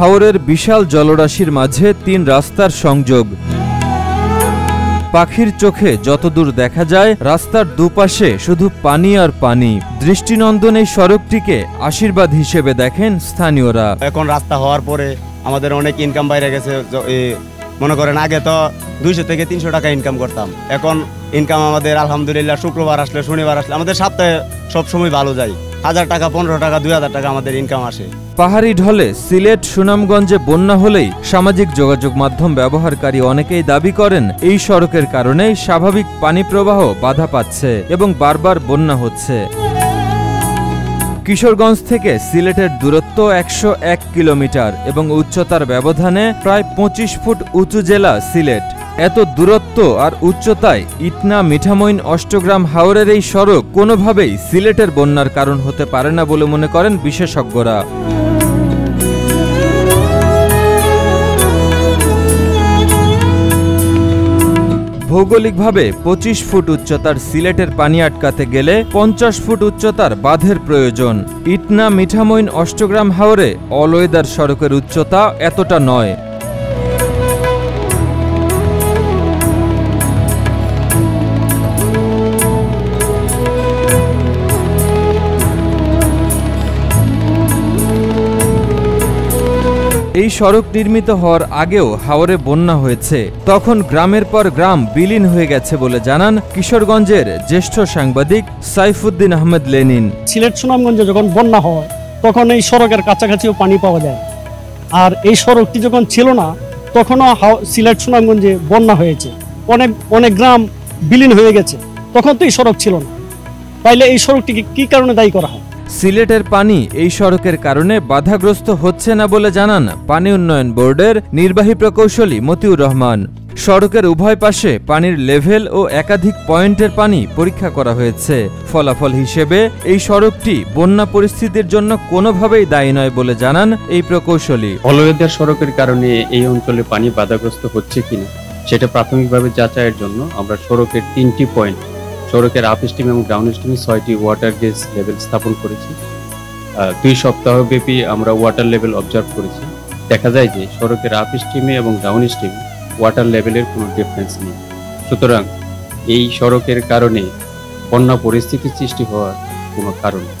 হাওরের বিশাল জলরাশির মাঝে ৩ রাস্তার সংযোগ। পাখির চোখে যতদূর দেখা যায় রাস্তার দুপাশে শুধু পানি আর পানি। দৃষ্টিনন্দন এই সড়কটিকে আশীর্বাদ হিসেবে দেখেন স্থানীয়রা। এখন রাস্তা হওয়ার পরে আমাদের অনেক ইনকাম বাইরে গেছে। মনে করেন আগে তো 200 থেকে 300 টাকা ইনকাম করতাম, এখন ইনকাম আমাদের আলহামদুলিল্লাহ শুক্রবার আসলে শনিবার আসলে আমাদের সপ্তাহে সবসময় ভালো যায়। 1000 টাকা 15 টাকা 2000 টাকা আমাদের ইনকাম আসে। পাহাড়ি ঢলে সিলেট সুনামগঞ্জে বন্যা হলেই সামাজিক যোগাযোগ মাধ্যম ব্যবহারকারী অনেকেই দাবি করেন এই সড়কের কারণে স্বাভাবিক পানি প্রবাহ বাধা পাচ্ছে এবং বারবার বন্যা হচ্ছে। কিশোরগঞ্জ থেকে সিলেটের দূরত্ব 101 কিলোমিটার এবং উচ্চতার ব্যবধানে প্রায় 25 ফুট উঁচু জেলা সিলেট। এত দূরত্ব আর উচ্চতায় ইটনা মিঠামইন অষ্টগ্রাম হাওরের এই সড়ক কোনোভাবেই সিলেটের বন্যার কারণ হতে পারে না বলে মনে করেন বিশেষজ্ঞরা। ভৌগোলিকভাবে 25 ফুট উচ্চতার সিলেটের পানি আটকাতে গেলে 50 ফুট উচ্চতার বাঁধের প্রয়োজন। ইটনা মিঠামইন অষ্টগ্রাম হাওরে অল ওয়েদার সড়কের উচ্চতা এতটা নয়। এই সড়ক নির্মিত হওয়ার আগেও হাওরে বন্যা হয়েছে, তখন গ্রামের পর গ্রাম বিলীন হয়ে গেছে বলে জানান কিশোরগঞ্জের জ্যেষ্ঠ সাংবাদিক সাইফুদ্দিন আহমেদ লেনিন। সিলেট সুনামগঞ্জে যখন বন্যা হয় তখন এই সড়কের কাছাকাছিও পানি পাওয়া যায়, আর এই সড়কটি যখন ছিল না তখনও সিলেট সুনামগঞ্জে বন্যা হয়েছে, অনেক গ্রাম বিলীন হয়ে গেছে, তখন তো এই সড়ক ছিল না। তাইলে এই সড়কটিকে কি কারণে দায়ী করা হয়? সিলেটের পানি এই সড়কের কারণে বাধাগ্রস্ত হচ্ছে না বলে জানান পানি উন্নয়ন বোর্ডের নির্বাহী প্রকৌশলী মতিউর রহমান। সড়কের উভয় পাশে পানির লেভেল ও একাধিক পয়েন্টের পানি পরীক্ষা করা হয়েছে। ফলাফল হিসেবে এই সড়কটি বন্যা পরিস্থিতির জন্য কোনোভাবেই দায়ী নয় বলে জানান এই প্রকৌশলী। অল ওয়েদার সড়কের কারণে এই অঞ্চলে পানি বাধাগ্রস্ত হচ্ছে কিনা সেটা প্রাথমিকভাবে যাচাইয়ের জন্য আমরা সড়কের 3টি পয়েন্ট, সড়কের আপ স্ট্রিম এবং ডাউন স্ট্রিমে 6টি ওয়াটার গেজ লেভেল স্থাপন করেছি। 2 সপ্তাহব্যাপী আমরা ওয়াটার লেভেল অবজার্ভ করেছি। দেখা যায় যে সড়কের আপ স্ট্রিমে এবং ডাউন স্ট্রিমে ওয়াটার লেভেলের কোনো ডিফারেন্স নেই। সুতরাং এই সড়কের কারণে বন্যা পরিস্থিতির সৃষ্টি হওয়ার কোনো কারণ নেই।